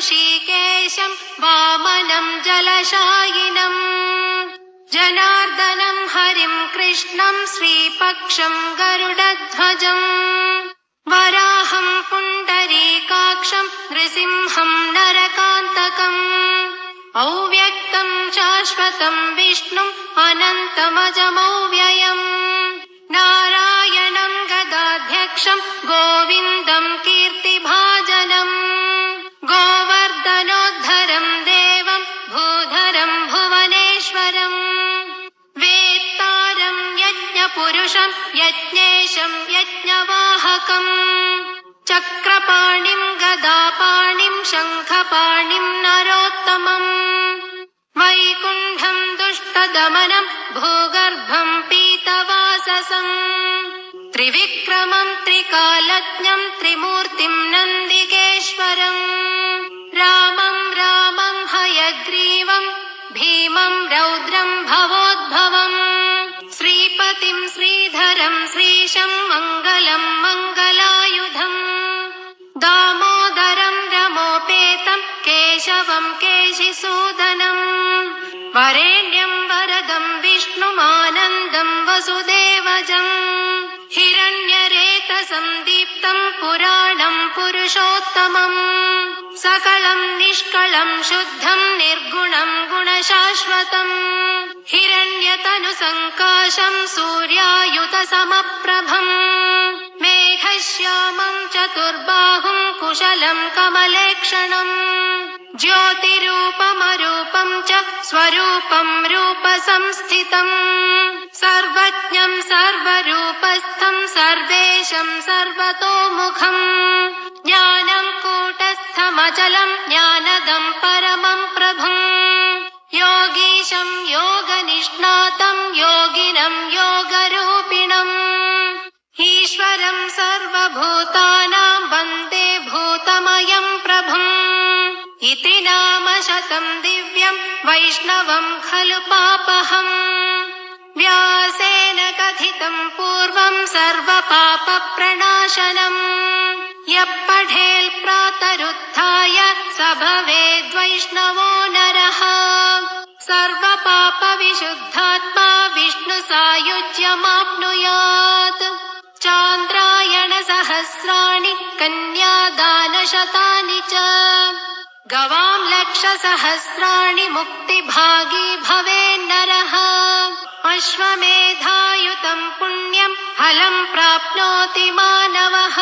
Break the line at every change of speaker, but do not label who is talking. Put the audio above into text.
ऋषिकेशं वामनं जलशायिनं जनार्दनं हरिं कृष्णं श्रीपक्षं गरुडध्वजम् वराहं पुण्डरीकाक्षं नृसिंहं नरकान्तकम् अव्यक्तं शाश्वतं विष्णुम् अनन्तमजमव्ययम् नारायणं गदाध्यक्षं गोविन्दं कीर्तिभाजनम् गोवर्धनोद्धरं देवं भूधरं भुवनेश्वरम् वेत्तारं यज्ञपुरुषं यज्ञेशं यज्ञवाहकम् चक्रपाणिं गदापाणिं शङ्खपाणिं नरोत्तमम् वैकुण्ठं दुष्टदमनं भूगर्भं पीतवाससम् त्रिविक्रमं त्रिकालज्ञं त्रिमूर्तिं नन्दिकेश्वरम् रामं रामं हयग्रीवं भीमं रौद्रं भवोद्भवम् श्रीपतिं श्रीधरं श्रीशं मङ्गलं मङ्गलायुधम् दामोदरं रमोपेतं केशवं केशिसूदनम् वरेण्यं वरदं विष्णुमानन्दं वसुदेवजम् हिरण्यरेतसं दीप्तं पुराणं पुरुषोत्तमम् सकलं निष्कलं शुद्धं निर्गुणं गुणशाश्वतम् हिरण्यतनुसङ्काशं सूर्यायुतसमप्रभम् मेघश्यामं चतुर्बाहुं कुशलं कमलेक्षणम् ज्योतिरूपमरूपं च स्वरूपं रूपसंस्थितम् सर्वज्ञं सर्वरूपस्थं सर्वेशं सर्वतोमुखम् ज्ञानं कूटस्थमचलं ज्ञानदं परमं प्रभुम् योगीशं योगनिष्णातं योगिनं योगरूपिणम् ईश्वरं सर्वभूतानां वन्दे भूतमयं प्रभुम् इति नाम शतं दिव्यं वैष्णवं खलु पापहम् व्यासेन कथितं पूर्वं सर्वपापप्रणाशनम् यः पठेत् प्रातरुत्थाय स भवेद्वैष्णवो नरः सर्वपापविशुद्धात्मा विष्णुसायुज्यमाप्नुयात् चान्द्रायणसहस्राणि कन्यादानशतानि च गवां लक्षसहस्राणि मुक्तिभागी भवेन्नरः अश्वमेधायुतं पुण्यं फलं प्राप्नोति मानवः।